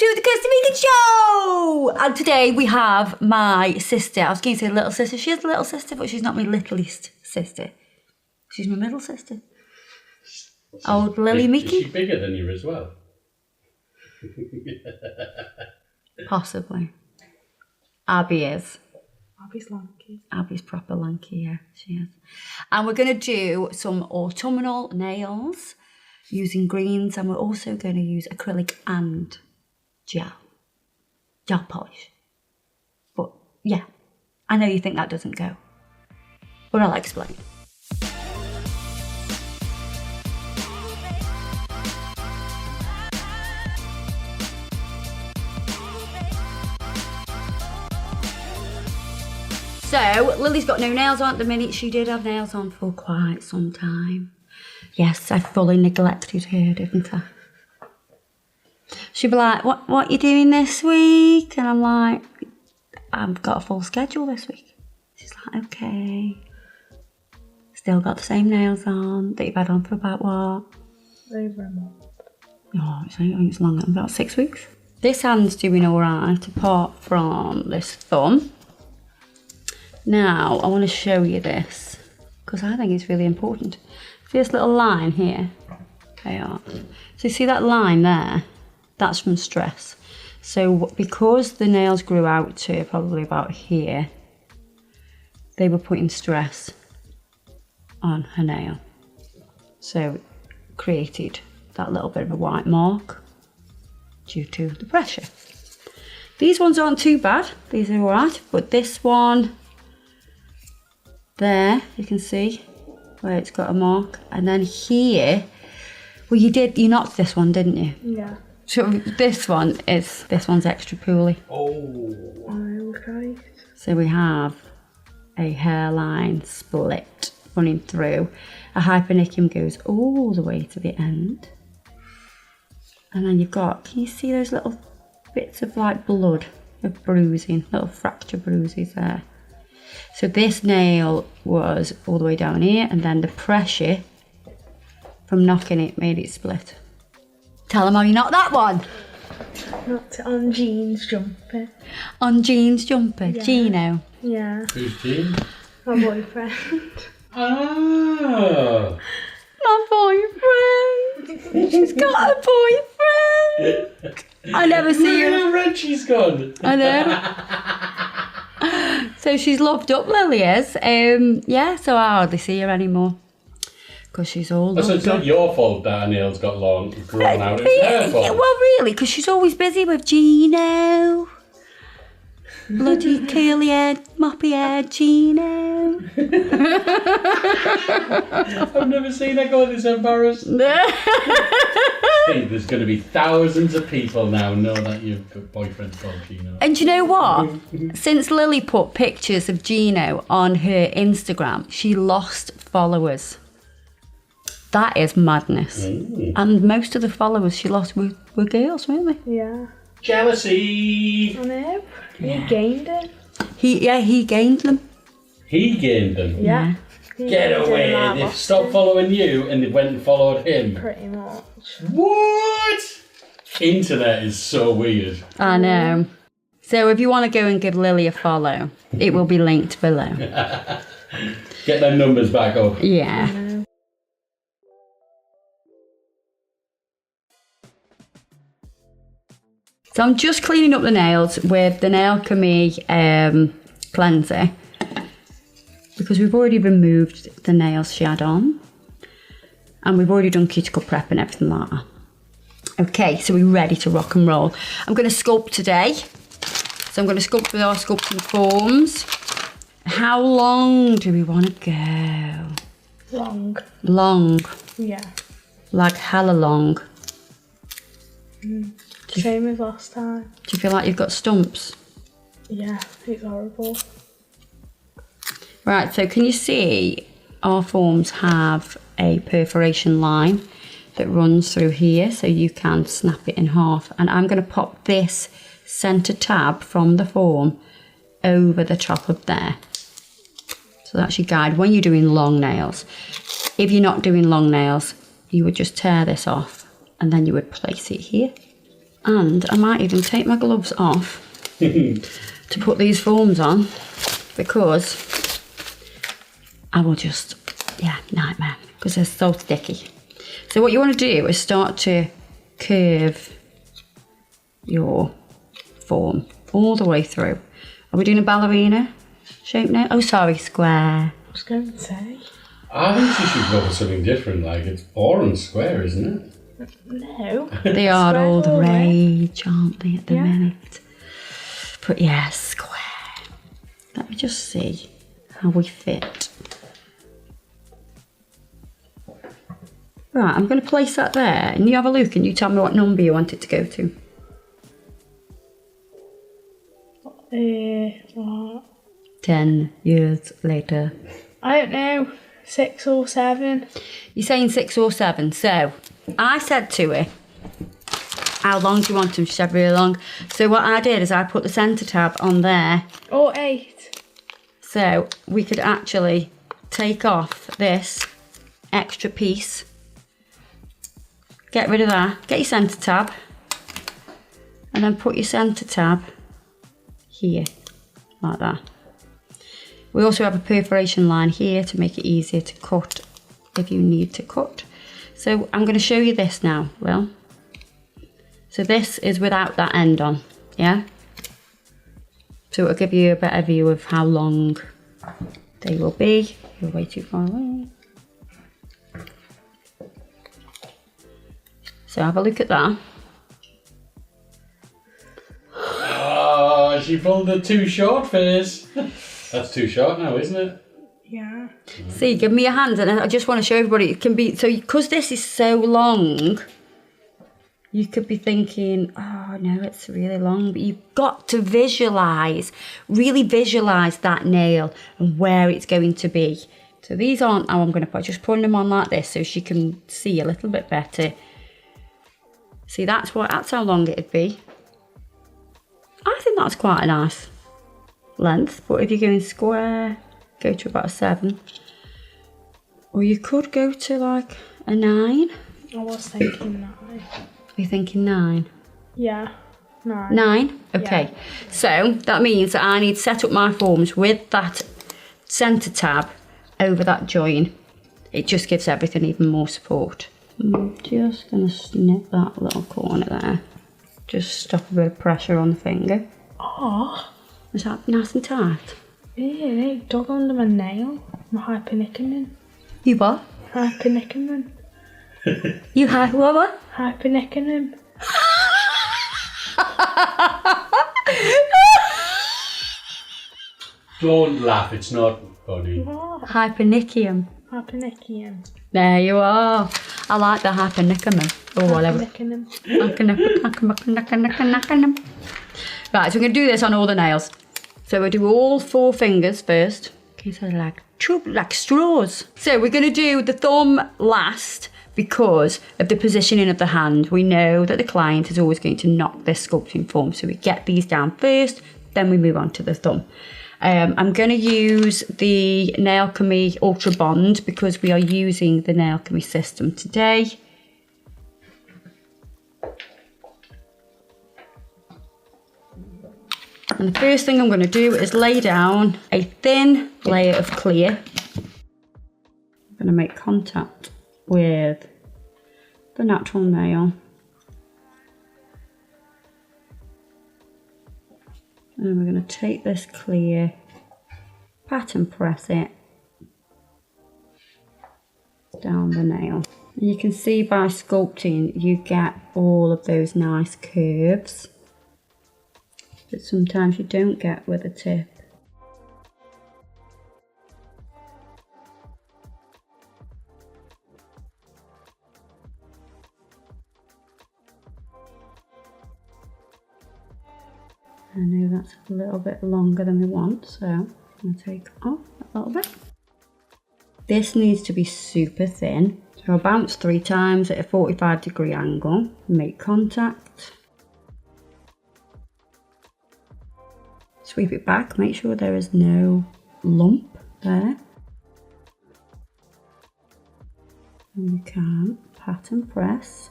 to the Kirsty Meakin Shoooow! And today we have my sister. I was going to say little sister. She is a little sister, but she's not my littlest sister. She's my middle sister. Old Lily Meakin. Is she bigger than you as well? Possibly. Abby is. Abby's lanky. Abby's proper lanky, yeah, she is. And we're going to do some autumnal nails using greens, and we're also going to use acrylic and gel polish. But yeah, I know you think that doesn't go, but I'll explain. So, Lily's got no nails on at the minute. She did have nails on for quite some time. Yes, I fully neglected her, didn't I? She'd be like, what you doing this week? And I'm like, I've got a full schedule this week. She's like, okay. Still got the same nails on that you've had on for about what? Over a month. Oh, I think it's longer than about 6 weeks. This hand's doing all right, apart from this thumb. Now, I want to show you this, because I think it's really important. See this little line here? So you see that line there? That's from stress. So because the nails grew out to probably about here, they were putting stress on her nail. So it created that little bit of a white mark due to the pressure. These ones aren't too bad. These are all right, but this one, there, you can see where it's got a mark. And then here, well, you knocked this one, didn't you? Yeah. So this one's extra pooly. Oh, okay. So we have a hairline split running through. A hypernicum goes all the way to the end. And then you've got, can you see those little bits of like blood, of bruising, little fracture bruises there? So this nail was all the way down here, and then the pressure from knocking it made it split. Tell them how you knocked that one. Knocked it on Jean's jumper. On Jean's jumper, Yeah. Gino. Yeah. Who's Jean? My boyfriend. Oh. My boyfriend. She's got a boyfriend. I never see Look her. how red she's gone. I know. So she's loved up, Lily is. Yeah, so I hardly see her anymore. Because she's all So it's not your fault that her nails got grown out. It's her fault. Well, really, because she's always busy with Gino. Bloody curly haired, moppy haired Gino. I've never seen her go this embarrassed. I think there's going to be thousands of people now know that your boyfriend's called Gino. And do you know what? Since Lily put pictures of Gino on her Instagram, she lost followers. That is madness. And most of the followers she lost were girls, weren't they? Yeah. Jealousy. I know. He gained it. He gained them. He gained them. Yeah. Get away. They stopped following you and they went and followed him. Pretty much. What? Internet is so weird. I know. So if you want to go and give Lily a follow, it will be linked below. Get them numbers back up. Yeah. So I'm just cleaning up the nails with the Nailchemy Cleanser, because we've already removed the nails she had on, and we've already done cuticle prep and everything like that. Okay, so we're ready to rock and roll. I'm going to sculpt today. So I'm going to sculpt with our Sculpting Forms. How long do we want to go? Long. Long. Yeah. Like hella long. Same as last time. Do you feel like you've got stumps? Yeah, it's horrible. Right, so can you see our forms have a perforation line that runs through here, so you can snap it in half. And I'm going to pop this centre tab from the form over the top of there. So that's your guide when you're doing long nails. If you're not doing long nails, you would just tear this off and then you would place it here. And I might even take my gloves off to put these forms on, because I will just, yeah, nightmare, because they're so sticky. So what you want to do is start to curve your form all the way through. Are we doing a ballerina shape now? Oh, sorry, square. I was going to say. I think you should go for something different, like it's boring square, isn't it? No. They are all the Square, rage, aren't they, at the Yeah. minute? But yeah, square. Let me just see how we fit. Right, I'm going to place that there, and you have a look and you tell me what number you want it to go to. What? 10 years later. I don't know. 6 or 7. You're saying 6 or 7. So I said to her, how long do you want them? She said really long. So what I did is I put the centre tab on there. Or 8. So we could actually take off this extra piece. Get rid of that. Get your centre tab. And then put your centre tab here. Like that. We also have a perforation line here to make it easier to cut if you need to cut. So I'm going to show you this now, Will. So this is without that end on, yeah? So it'll give you a better view of how long they will be. You're way too far away. So have a look at that. Oh, she pulled the too short face. That's too short now, isn't it? Yeah. See, give me your hands, and I just want to show everybody it can be, so because this is so long, you could be thinking, oh no, it's really long, but you've got to visualise, really visualise that nail and where it's going to be. So these aren't how I'm going to put, just putting them on like this so she can see a little bit better. See, that's how long it'd be. I think that's quite a nice length, but if you're going square, go to about a 7. Or you could go to like a 9. I was thinking 9. You're thinking 9? Yeah. 9. 9? Okay. Yeah. So that means that I need to set up my forms with that centre tab over that join. It just gives everything even more support. I'm just going to snip that little corner there. Just stop a bit of pressure on the finger. Oh. Is that nice and tight? Yeah, it dug under my nail. My hypernickerman. You what? Hypernickerman. You have what? Hypernickerman. Don't laugh, it's not funny. What? Hypernickium. Hypernickium. There you are. I like the hypernickerman. Or whatever. Hypernickerman. Right, so we're going to do this on all the nails. So we'll do all 4 fingers first. Okay, so like straws. So we're going to do the thumb last because of the positioning of the hand. We know that the client is always going to knock this sculpting form. So we get these down first, then we move on to the thumb. I'm going to use the Nailchemy Ultra Bond because we are using the Nailchemy system today. And the first thing I'm going to do is lay down a thin layer of clear. I'm going to make contact with the natural nail. And we're going to take this clear, pat and press it down the nail. And you can see by sculpting you get all of those nice curves that sometimes you don't get with a tip. I know that's a little bit longer than we want, so I'm going to take off a little bit. This needs to be super thin, so I'll bounce 3 times at a 45-degree angle, make contact, sweep it back, make sure there is no lump there, and we can pat and press,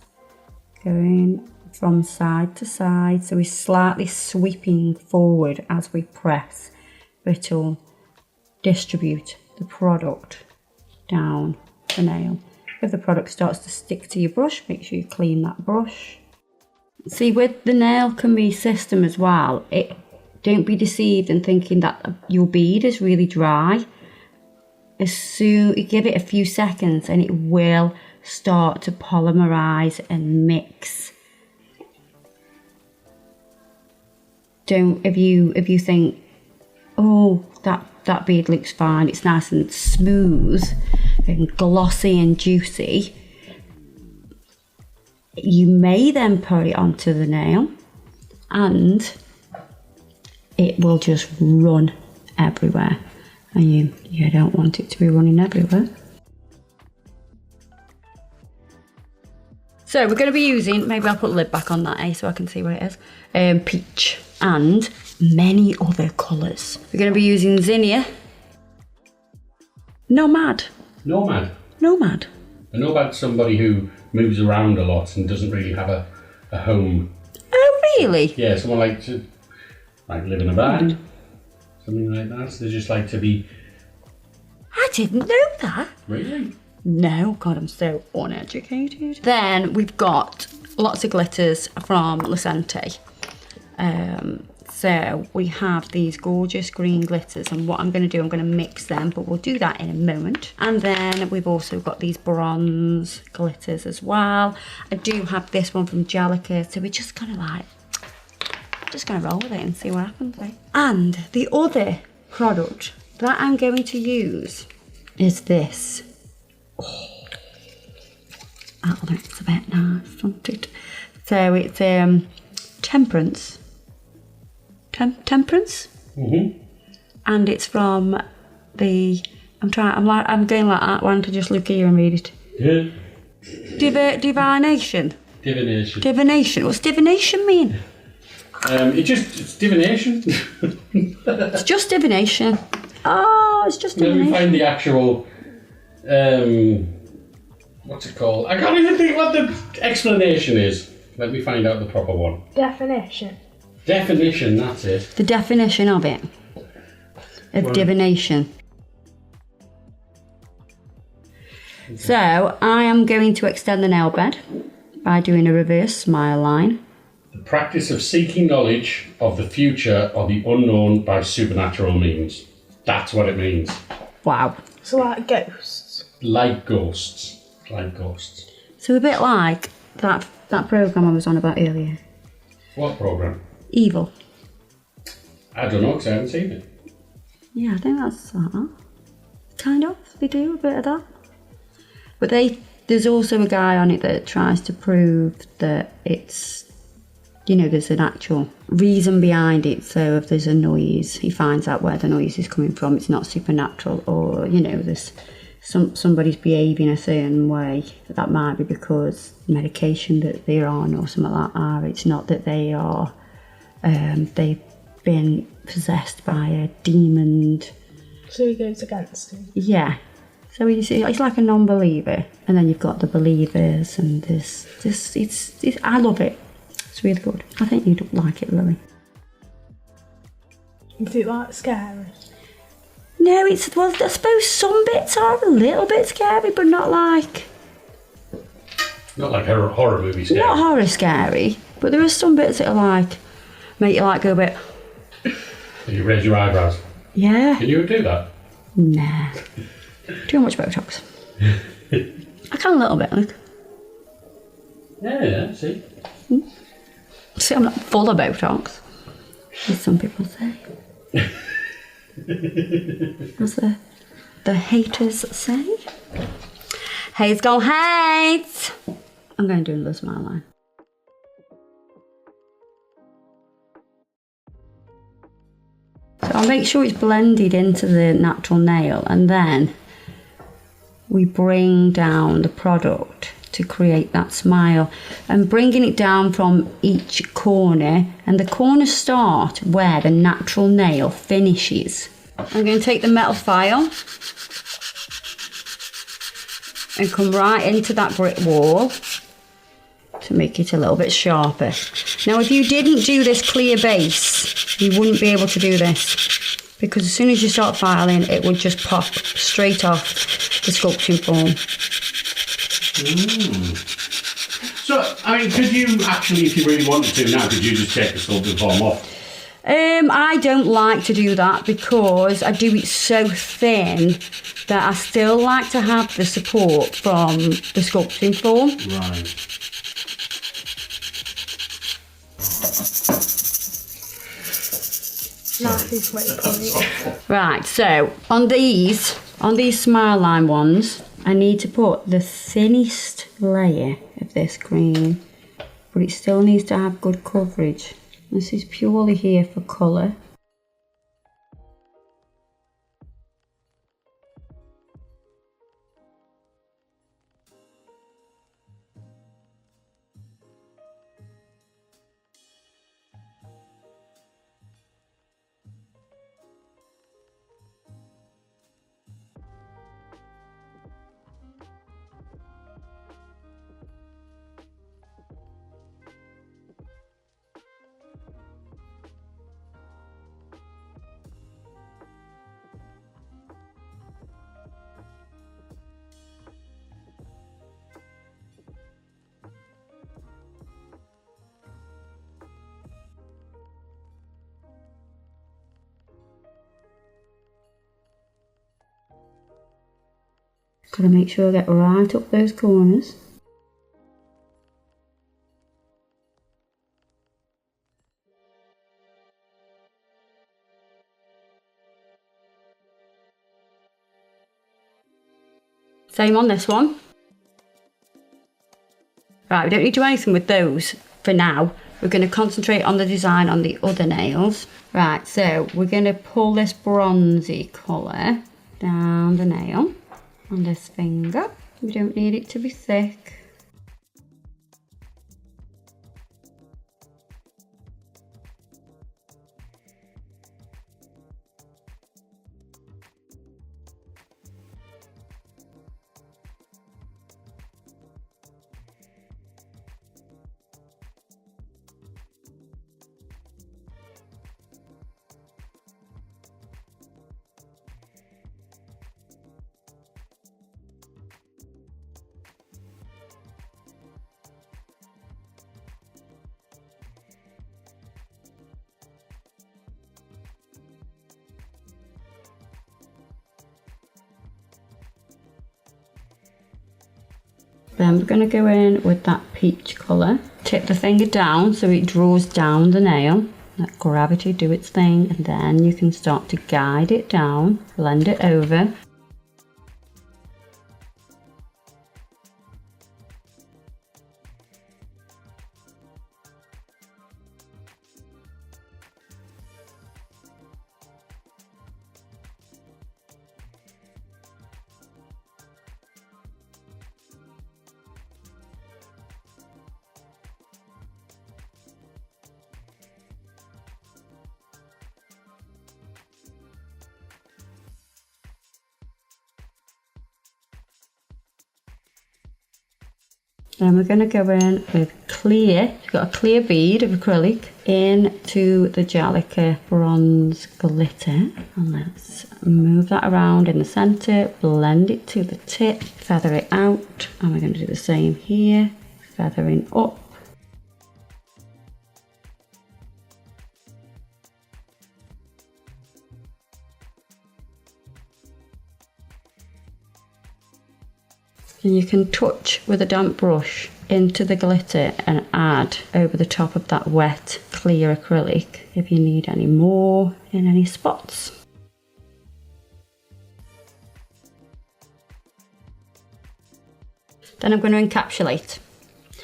going from side to side. So we're slightly sweeping forward as we press, but it'll distribute the product down the nail. If the product starts to stick to your brush, make sure you clean that brush. See, with the Nailchemy system as well, don't be deceived in thinking that your bead is really dry. As soon you give it a few seconds and it will start to polymerize and mix. If you think, oh, that bead looks fine, it's nice and smooth and glossy and juicy, you may then put it onto the nail and it will just run everywhere, and you don't want it to be running everywhere. So we're going to be using, maybe I'll put the lid back on that, so I can see what it is, peach and many other colours. We're going to be using Zinnia, Nomad. Nomad. Nomad. I know about somebody who moves around a lot and doesn't really have a home. Oh, really? Yeah, someone like live in a van, something like that. So they just like to be. I didn't know that. Really? No, God, I'm so uneducated. Then we've got lots of glitters from Lecente. So we have these gorgeous green glitters, and what I'm going to do, I'm going to mix them, but we'll do that in a moment. And then we've also got these bronze glitters as well. I do have this one from Gelica, so we're just kind of like, just going to roll with it and see what happens. Right? And the other product that I'm going to use is this. Oh, that looks a bit nice, doesn't it? So it's temperance. Temperance? Mm-hmm. And it's from the, I'm going like that. Why don't I just look here and read it? Yeah. Divination. Divination. Divination. What's divination mean? It's divination. It's just divination. Oh, it's just divination. Let me find the actual, what's it called? I can't even think what the explanation is. Let me find out the proper one. Definition. Definition, that's it. The definition of it. Of divination. So, I am going to extend the nail bed by doing a reverse smile line. The practice of seeking knowledge of the future or the unknown by supernatural means. That's what it means. Wow. So like ghosts. Like ghosts. Like ghosts. So a bit like that programme I was on about earlier. What programme? Evil. I don't know, because I haven't seen it. Yeah, I think that's that. Kind of. They do a bit of that. But there's also a guy on it that tries to prove that it's, there's an actual reason behind it. So if there's a noise, he finds out where the noise is coming from. It's not supernatural, or, there's somebody's behaving a certain way. That might be because medication that they're on or something like that. It's not that they are, they've been possessed by a demon. So he goes against him. Yeah. So it's like a non-believer, and then you've got the believers, and it's I love it. It's really good. I think you'd like it, Lily. Is it like scary? No, I suppose some bits are a little bit scary, but not like... Not like horror movie scary. Not horror scary, but there are some bits that are like, make you like go a bit... And you raise your eyebrows. Yeah. Can you do that? Nah. Too much Botox. I can a little bit, look. Yeah, see. See, I'm not full of Botox, as some people say. As the haters say. Hate's gonna hate. I'm going to do another smile line. So I'll make sure it's blended into the natural nail, and then we bring down the product to create that smile, and bringing it down from each corner, and the corners start where the natural nail finishes. I'm going to take the metal file and come right into that brick wall to make it a little bit sharper. Now, if you didn't do this clear base, you wouldn't be able to do this, because as soon as you start filing, it would just pop straight off the sculpting form. So, I mean, could you actually, if you really wanted to now, could you just take the sculpting form off? I don't like to do that because I do it so thin that I still like to have the support from the sculpting form. Right. Right, so on these smile line ones, I need to put the thinnest layer of this green, but it still needs to have good coverage. This is purely here for colour. Gotta make sure I get right up those corners. Same on this one. Right, we don't need to do anything with those for now. We're going to concentrate on the design on the other nails. Right, so we're going to pull this bronzy colour down the nail on this finger. We don't need it to be thick. Then we're going to go in with that peach colour. Tip the finger down so it draws down the nail. Let gravity do its thing, and then you can start to guide it down, blend it over. Then we're going to go in with clear, we've got a clear bead of acrylic into the Jalika bronze glitter. And let's move that around in the centre, blend it to the tip, feather it out. And we're going to do the same here, feathering up. And you can touch with a damp brush into the glitter and add over the top of that wet clear acrylic if you need any more in any spots. Then I'm going to encapsulate.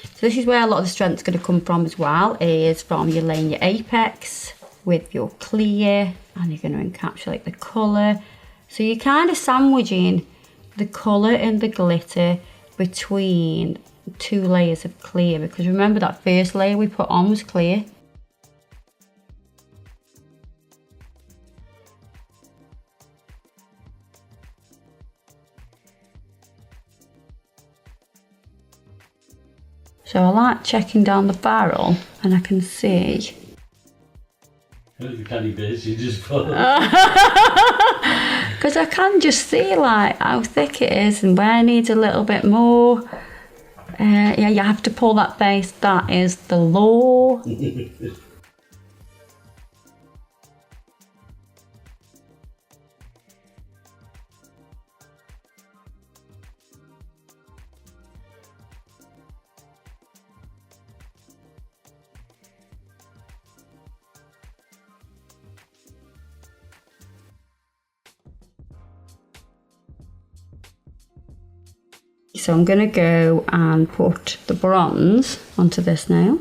So this is where a lot of the strength's going to come from as well, is from you laying your apex with your clear, and you're going to encapsulate the colour. So you're kind of sandwiching the colour and the glitter between two layers of clear, because remember that first layer we put on was clear. So I like checking down the barrel and I can see. The candy bits you just put. Because I can just see like how thick it is and where it needs a little bit more. Yeah, you have to pull that base. That is the law. So I'm going to go and put the bronze onto this nail.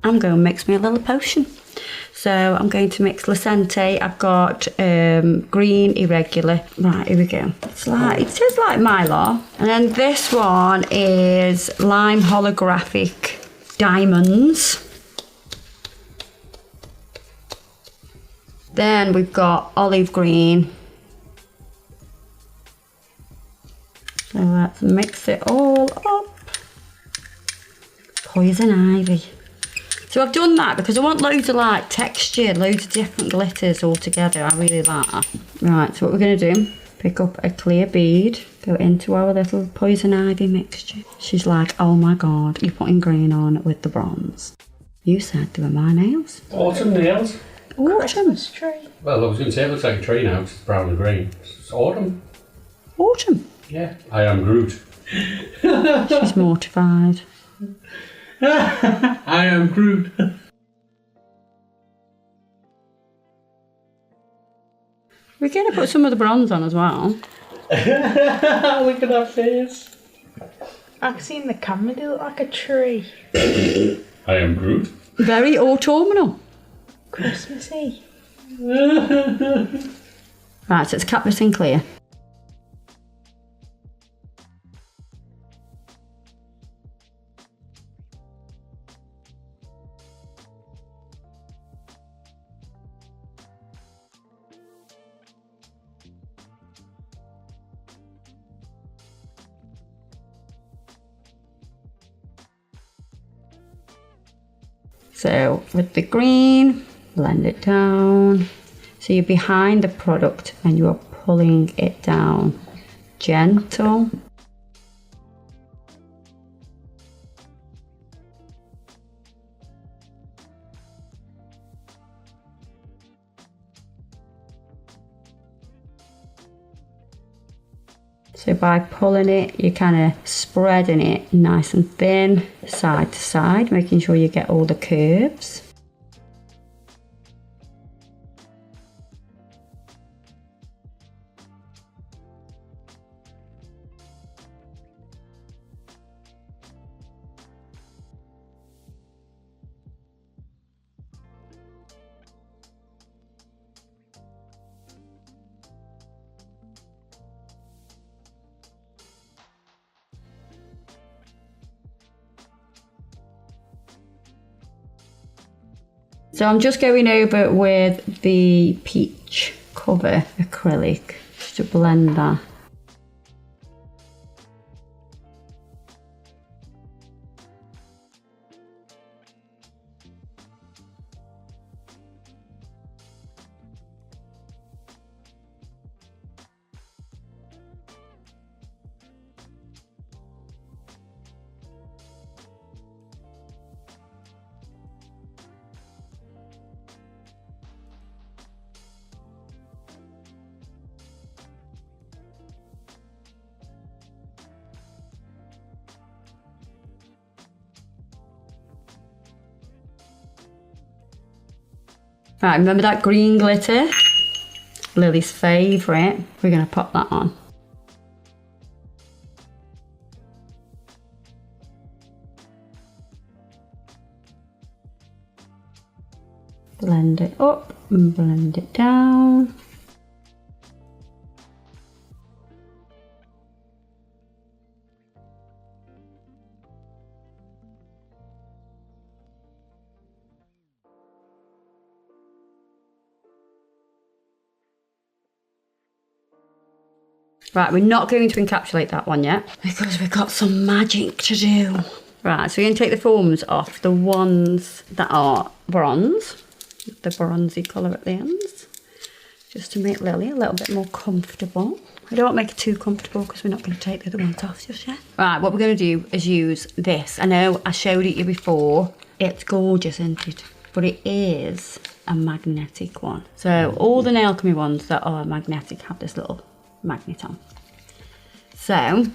I'm going to mix me a little potion. So I'm going to mix Lecente. I've got green irregular. Right, here we go. It's like, it tastes like Mylar. And then this one is lime holographic diamonds. Then we've got olive green. So let's mix it all up. Poison ivy. So I've done that because I want loads of like texture, loads of different glitters all together. I really like that. Right, so what we're going to do, pick up a clear bead, go into our little poison ivy mixture. She's like, oh my God, you're putting green on with the bronze. You said they were my nails. Autumn nails. Autumn. Christmas tree. Well, I was going to say it looks like a tree now because it's brown and green. It's autumn. Autumn. Yeah. I am Groot. She's mortified. I am Groot. We're going to put some of the bronze on as well. Look at that face. I've seen the camera, they look like a tree. I am Groot. Very autumnal. Christmassy. Right, so let's cap this in clear. So with the green, blend it down. So you're behind the product and you are pulling it down. Gentle. So by pulling it, you're kind of spreading it nice and thin, side to side, making sure you get all the curves. So I'm just going over with the peach cover acrylic just to blend that. Right, remember that green glitter? Lily's favourite. We're going to pop that on. Blend it up and blend it down. Right, we're not going to encapsulate that one yet because we've got some magic to do. Right, so we're going to take the forms off, the ones that are bronze, the bronzy colour at the ends, just to make Lily a little bit more comfortable. I don't want to make it too comfortable because we're not going to take the other ones off just yet. Right, what we're going to do is use this. I know I showed it you before. It's gorgeous, isn't it? But it is a magnetic one. So all the Nailchemy ones that are magnetic have this little magnet on. So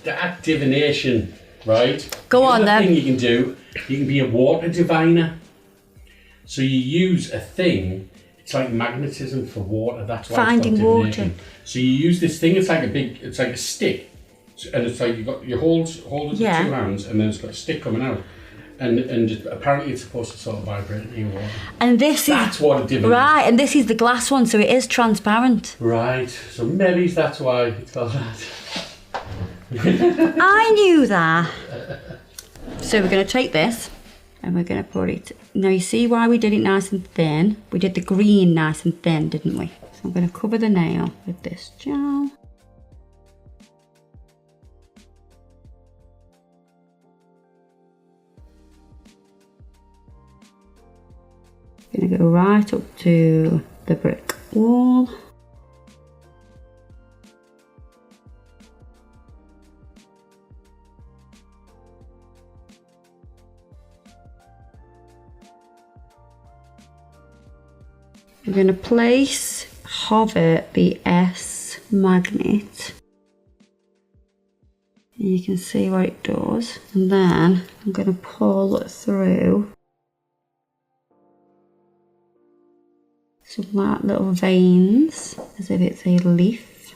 that divination, right? Go on then. Thing you can do, you can be a water diviner. So you use a thing, it's like magnetism for water, that's why finding it's called divination. water. So you use this thing, it's like a stick. And it's like you hold it with 2 hands and then it's got a stick coming out. And apparently it's supposed to sort of vibrate in your water. And that's what a divination. Right, and this is the glass one, so it is transparent. Right, so maybe that's why it's called that. I knew that. So we're going to take this and we're going to put it. Now you see why we did it nice and thin? We did the green nice and thin, didn't we? So I'm going to cover the nail with this gel. Going to go right up to the brick wall. We're going to hover the S magnet. And you can see what it does. And then I'm going to pull through some like little veins as if it's a leaf.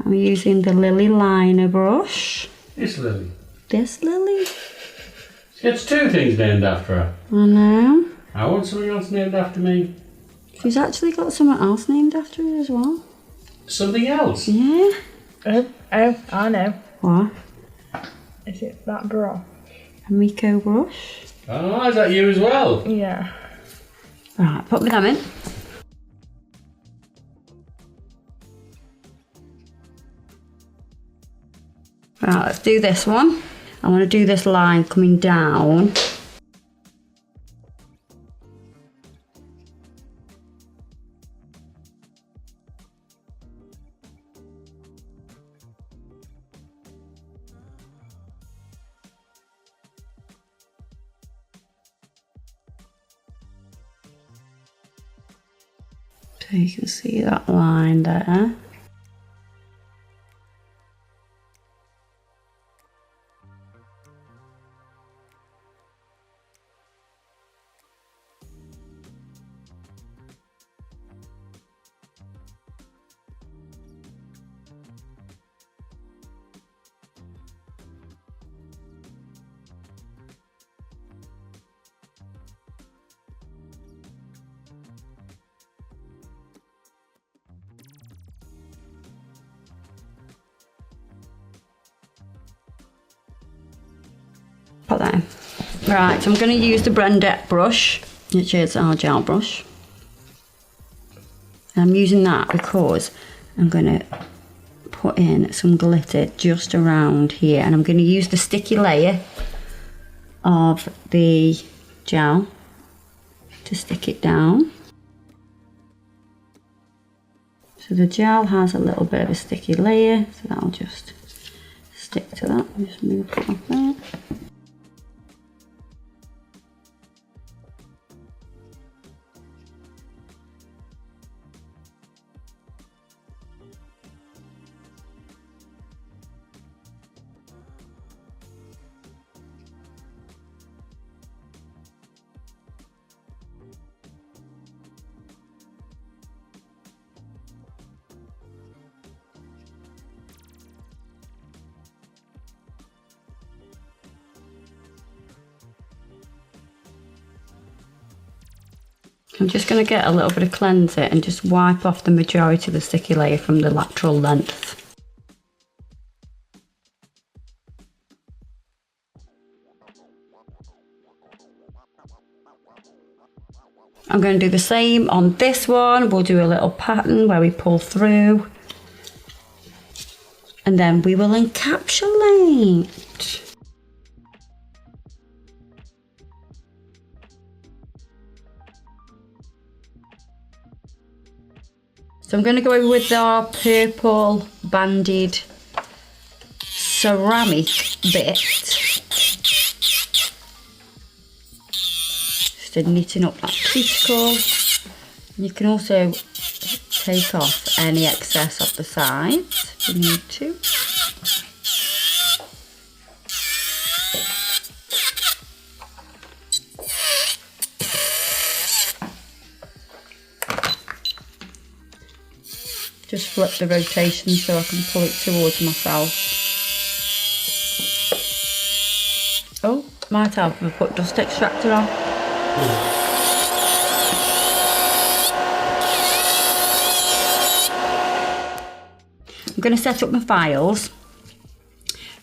I'm using the Lily liner brush. This Lily. This Lily? She gets 2 things named after her. I know. I want something else named after me. She's actually got someone else named after her as well. Something else? Yeah. Oh, I know. What? Is it that brush? A Miko brush. Oh, is that you as well? Yeah. Right, put them in. Right, let's do this one. I want to do this line coming down. So you can see that line there. Put that in. Right, so I'm going to use the Brendette brush, which is our gel brush. And I'm using that because I'm going to put in some glitter just around here, and I'm going to use the sticky layer of the gel to stick it down. So the gel has a little bit of a sticky layer, so that'll just stick to that. I'll just move it off there. I'm just going to get a little bit of cleanser and just wipe off the majority of the sticky layer from the lateral length. I'm going to do the same on this one. We'll do a little pattern where we pull through and then we will encapsulate. So I'm going to go over with our purple banded ceramic bit. Just knitting up that cuticle. You can also take off any excess of the sides if you need to. Just flip the rotation so I can pull it towards myself. Oh, might help if I put dust extractor on. I'm going to set up my files.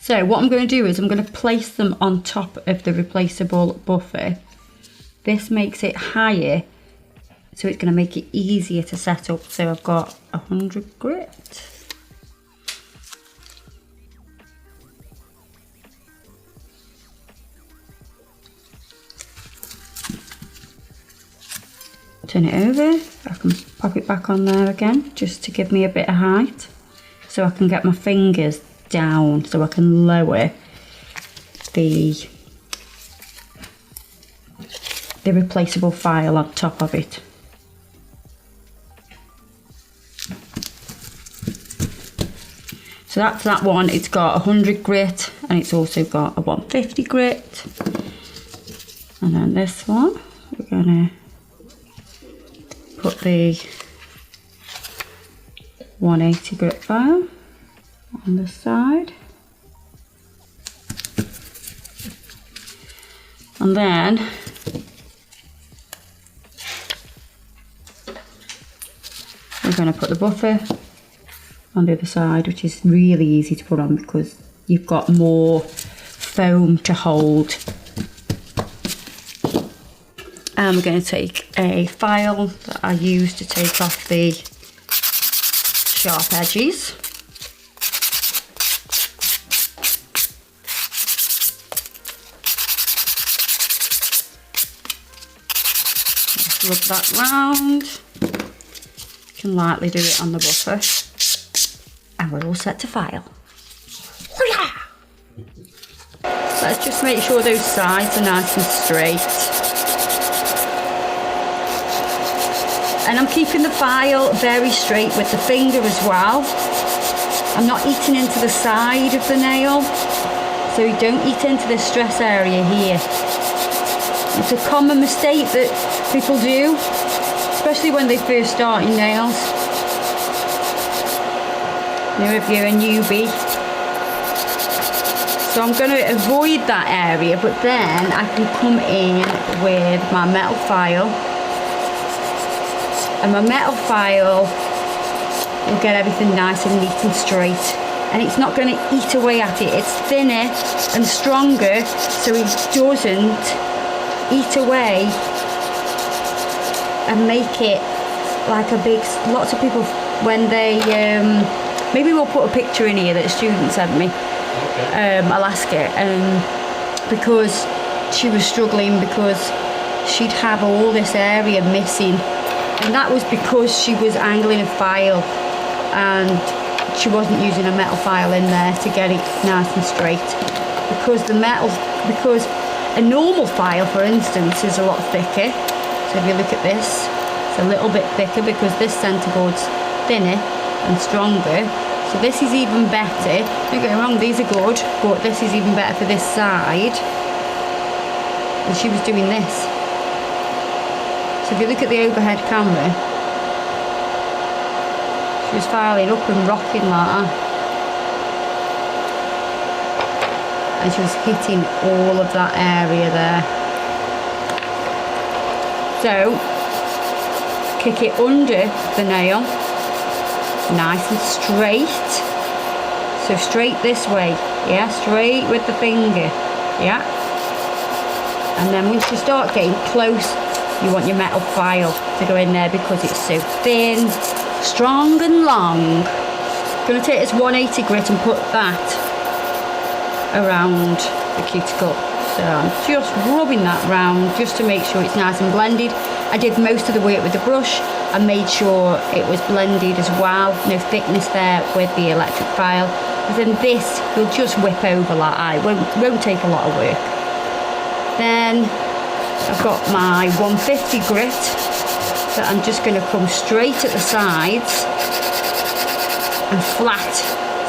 So what I'm going to do is I'm going to place them on top of the replaceable buffer. This makes it higher, so it's going to make it easier to set up. So I've got 100 grit. Turn it over. I can pop it back on there again just to give me a bit of height, so I can get my fingers down so I can lower the replaceable file on top of it. So that's that one. It's got 100 grit and it's also got a 150 grit. And then this one, we're gonna put the 180 grit file on the side. And then we're going to put the buffer on the other side, which is really easy to put on because you've got more foam to hold. And we're going to take a file that I use to take off the sharp edges. Just rub that round. You can lightly do it on the buffer. And we're all set to file. Let's just make sure those sides are nice and straight. And I'm keeping the file very straight with the finger as well. I'm not eating into the side of the nail, so you don't eat into this stress area here. It's a common mistake that people do, especially when they first start in nails. You know, if you're a newbie. So I'm going to avoid that area, but then I can come in with my metal file. And my metal file will get everything nice and neat and straight. And it's not going to eat away at it. It's thinner and stronger, so it doesn't eat away and make it like a big... Lots of people, when they... maybe we'll put a picture in here that a student sent me. Okay. Alaska. Because she was struggling because she'd have all this area missing. And that was because she was angling a file and she wasn't using a metal file in there to get it nice and straight. Because a normal file, for instance, is a lot thicker. So if you look at this, it's a little bit thicker because this centre board's thinner and stronger. So this is even better. Don't get me wrong, these are good, but this is even better for this side. And she was doing this. So if you look at the overhead camera, she was filing up and rocking like that. And she was hitting all of that area there. So, kick it under the nail, nice and straight. So straight this way, yeah, straight with the finger, yeah. And then once you start getting close, you want your metal file to go in there because it's so thin, strong and long. I'm going to take this 180 grit and put that around the cuticle. So I'm just rubbing that round just to make sure it's nice and blended. I did most of the work with the brush. I made sure it was blended as well, no thickness there with the electric file. And then this will just whip over like that. It won't take a lot of work. Then I've got my 150 grit that I'm just going to come straight at the sides and flat.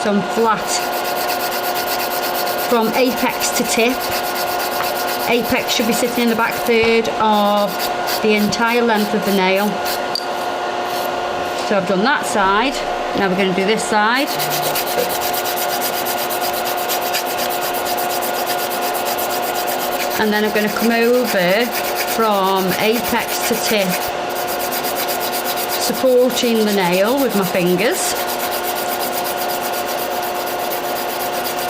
So I'm flat from apex to tip. Apex should be sitting in the back third of the entire length of the nail. So I've done that side. Now we're going to do this side. And then I'm going to come over from apex to tip, supporting the nail with my fingers.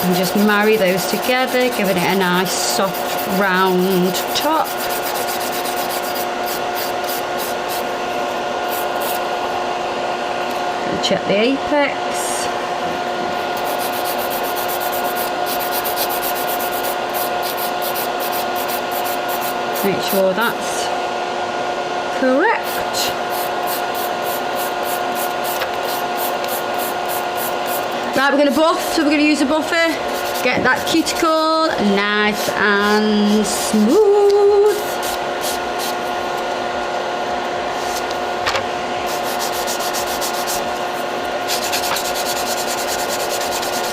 And just marry those together, giving it a nice soft round top. And check the apex. Make sure that's correct. Right, we're going to buff, so we're going to use a buffer, get that cuticle nice and smooth.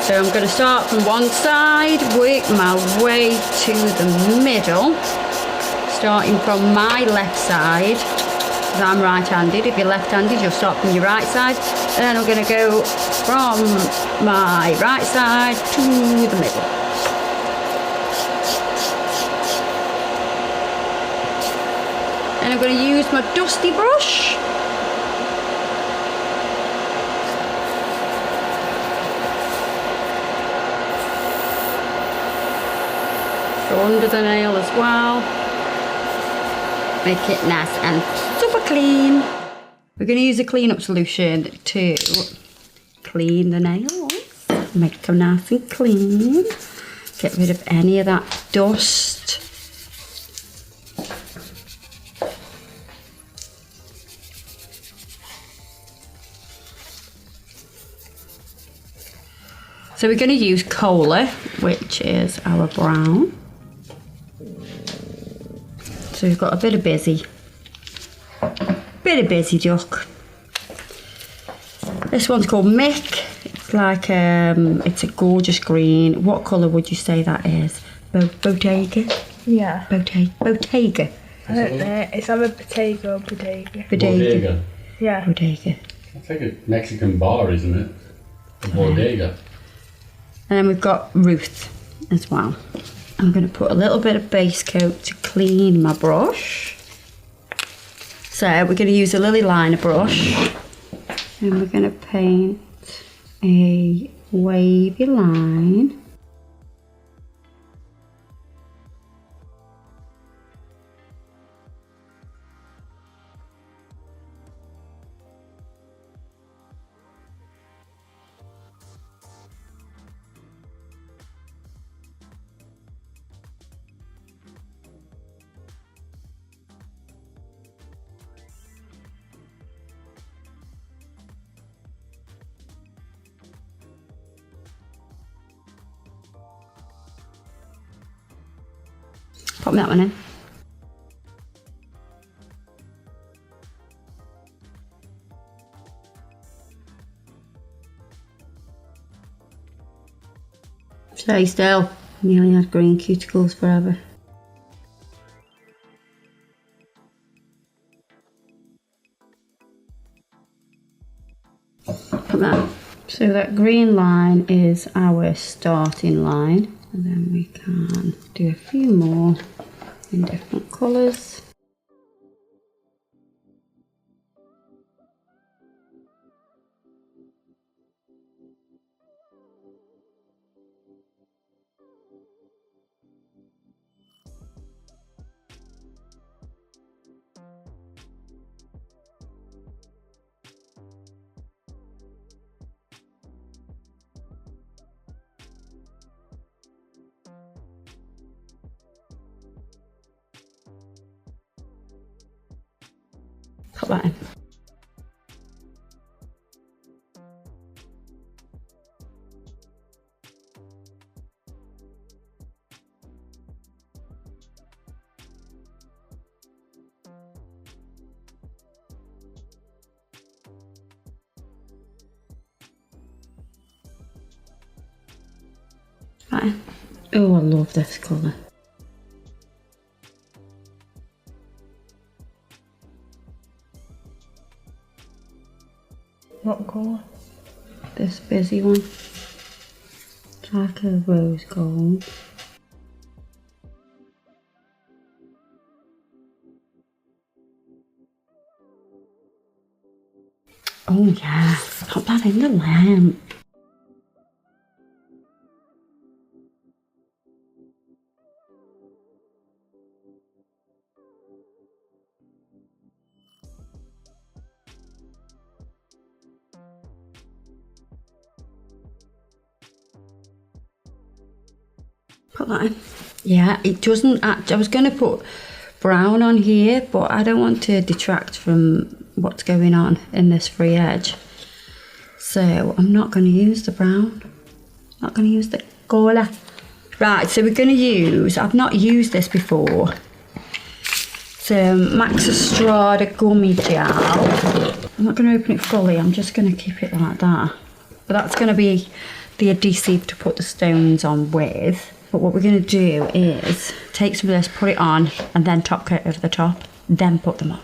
So I'm going to start from one side, work my way to the middle, starting from my left side, because I'm right-handed. If you're left-handed, you'll start from your right side. And then I'm going to go from my right side to the middle. And I'm going to use my dusty brush. Go under the nail as well. Make it nice and super clean. We're going to use a clean-up solution to clean the nails, make them nice and clean, get rid of any of that dust. So we're going to use Cola, which is our brown. So we've got a bit of busy duck. This one's called Mick. It's like it's a gorgeous green. What colour would you say that is? Bottega? Yeah. Bottega. I don't know. It's either Bottega or Bodega. Bodega. Yeah. Bodega. That's like a Mexican bar, isn't it? A bodega. And then we've got Ruth as well. I'm going to put a little bit of base coat to clean my brush. So we're going to use a lily liner brush and we're going to paint a wavy line. Pop that one in. Stay still. Nearly had green cuticles forever. Put that. So that green line is our starting line. And then we can do a few more. in different colours. Put that in. Right. Oh, I love this colour. What colour? This busy one. It's like a rose gold. Oh yeah, put that in the lamp. Put that in. Yeah, it doesn't act. I was going to put brown on here, but I don't want to detract from what's going on in this free edge. So I'm not going to use the brown. Not going to use the colour. Right, so we're going to use, I've not used this before, some Max Estrada Gourmet Gel. I'm not going to open it fully, I'm just going to keep it like that. But that's going to be the adhesive to put the stones on with. But what we're going to do is take some of this, put it on, and then top coat over the top, then put them on.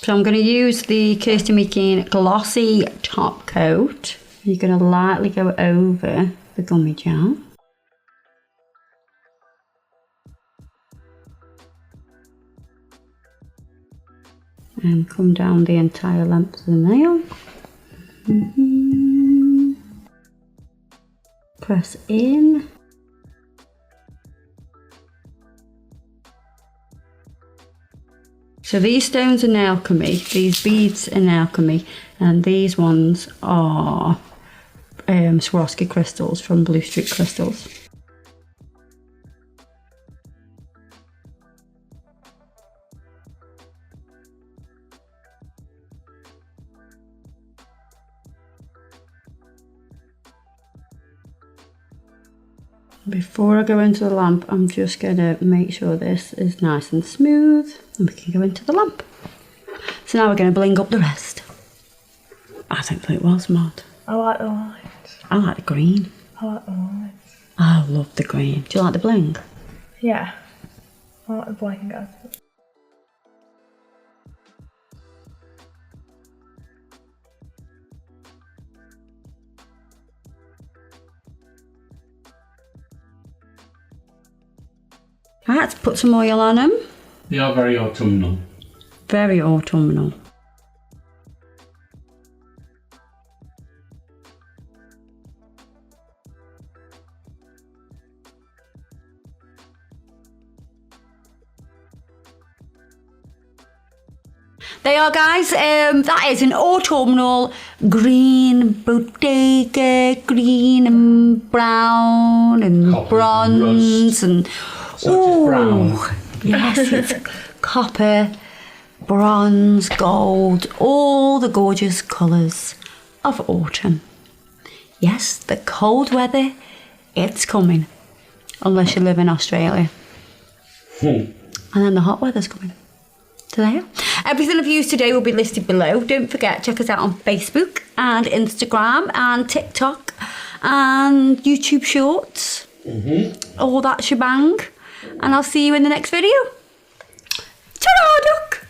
So I'm going to use the Kirsty Meakin Glossy Top Coat. You're going to lightly go over the gummy gel. And come down the entire length of the nail. Press in. So these stones are Nailchemy, these beads are Nailchemy, and these ones are Swarovski crystals from Blue Street Crystals. Before I go into the lamp, I'm just going to make sure this is nice and smooth, and we can go into the lamp. So now we're going to bling up the rest. I think it was mod. I like the lights. I like the green. I like the lights. I love the green. Do you like the bling? Yeah. I like the black and gold. Right, let's put some oil on them. They are very autumnal. Very autumnal. There you are, guys. That is an autumnal green bodega, green and brown and Copper, bronze and So brown. Yes, it's copper, bronze, gold, all the gorgeous colours of autumn. Yes, the cold weather, it's coming, unless you live in Australia. And then the hot weather's coming. So there you are. Everything I've used today will be listed below. Don't forget, check us out on Facebook and Instagram and TikTok and YouTube Shorts. All that shebang. And I'll see you in the next video. Ta-da, duck!